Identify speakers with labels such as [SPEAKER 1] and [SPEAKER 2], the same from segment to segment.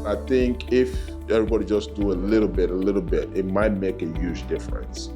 [SPEAKER 1] I think if everybody just do a little bit, it might make a huge difference.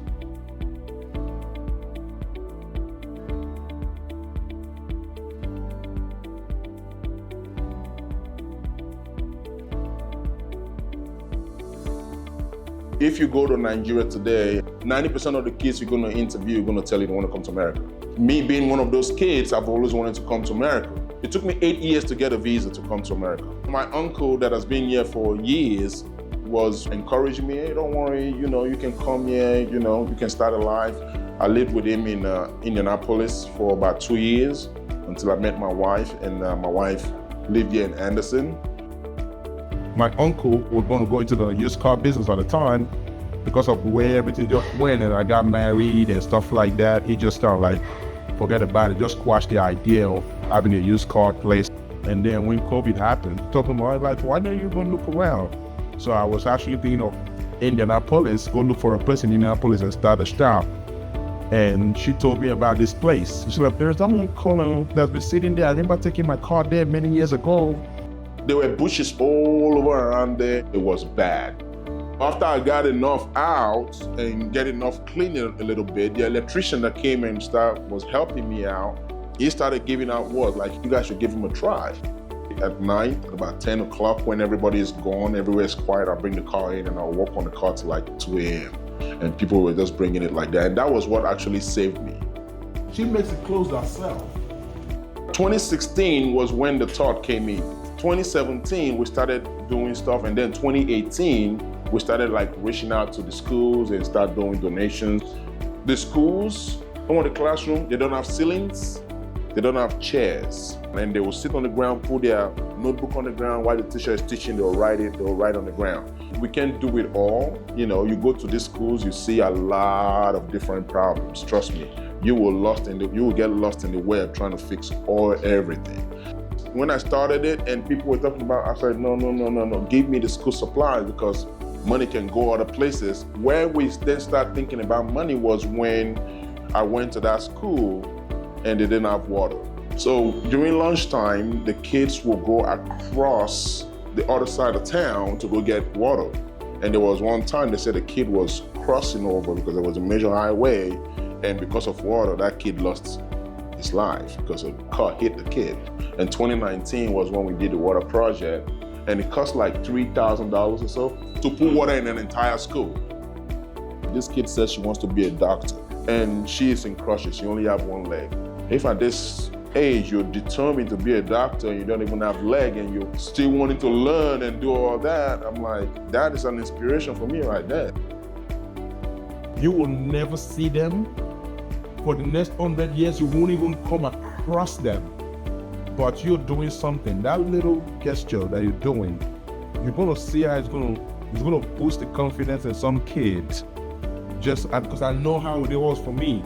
[SPEAKER 1] If you go to Nigeria today, 90% of the kids you're going to interview are going to tell you they want to come to America. Me being one of those kids, I've always wanted to come to America. It took me 8 years to get a visa to come to America. My uncle that has been here for years was encouraging me, hey, don't worry, you can come here, you can start a life. I lived with him in Indianapolis for about 2 years until I met my wife, and my wife lived here in Anderson.
[SPEAKER 2] My uncle was going to go into the used car business at the time because of where everything just went, and I got married and stuff like that. He just started like, forget about it, just squashed the idea of having a used car place. And then when COVID happened, I told him, like, why don't you go look around? So I was actually thinking of Indianapolis, go look for a place in Indianapolis and start a shop. And she told me about this place. She's like, there's someone calling that's been sitting there. I remember taking my car there many years ago.
[SPEAKER 1] There were bushes all over around there. It was bad. After I got enough out and get enough clean a little bit, the electrician that came and was helping me out, he started giving out words like, you guys should give him a try. At night, about 10 o'clock, when everybody is gone, everywhere's quiet, I'll bring the car in and I'll walk on the car till like 2 a.m. And people were just bringing it like that. And that was what actually saved me.
[SPEAKER 2] She makes the clothes herself.
[SPEAKER 1] 2016 was when the thought came in. 2017, we started doing stuff, and then 2018, we started like reaching out to the schools and start doing donations. The schools, some of the classroom, they don't have ceilings, they don't have chairs. And they will sit on the ground, put their notebook on the ground while the teacher is teaching, they'll write on the ground. We can't do it all. You go to these schools, you see a lot of different problems. Trust me, you will get lost in the web trying to fix everything. When I started it and people were talking about, I said, no, give me the school supplies because money can go other places. Where we then start thinking about money was when I went to that school and they didn't have water. So during lunchtime, the kids will go across the other side of town to go get water. And there was one time they said a kid was crossing over because there was a major highway, and because of water, that kid lost his life because a car hit the kid. And 2019 was when we did the water project, and it cost like $3,000 or so to put water in an entire school. This kid says she wants to be a doctor, and she is in crutches. She only has one leg. If at this age you're determined to be a doctor and you don't even have leg and you're still wanting to learn and do all that, I'm like, that is an inspiration for me right there.
[SPEAKER 2] You will never see them. For the next 100 years, you won't even come across them. But you're doing something. That little gesture that you're doing, you're gonna see how it's gonna boost the confidence in some kids. Just because I know how it was for me.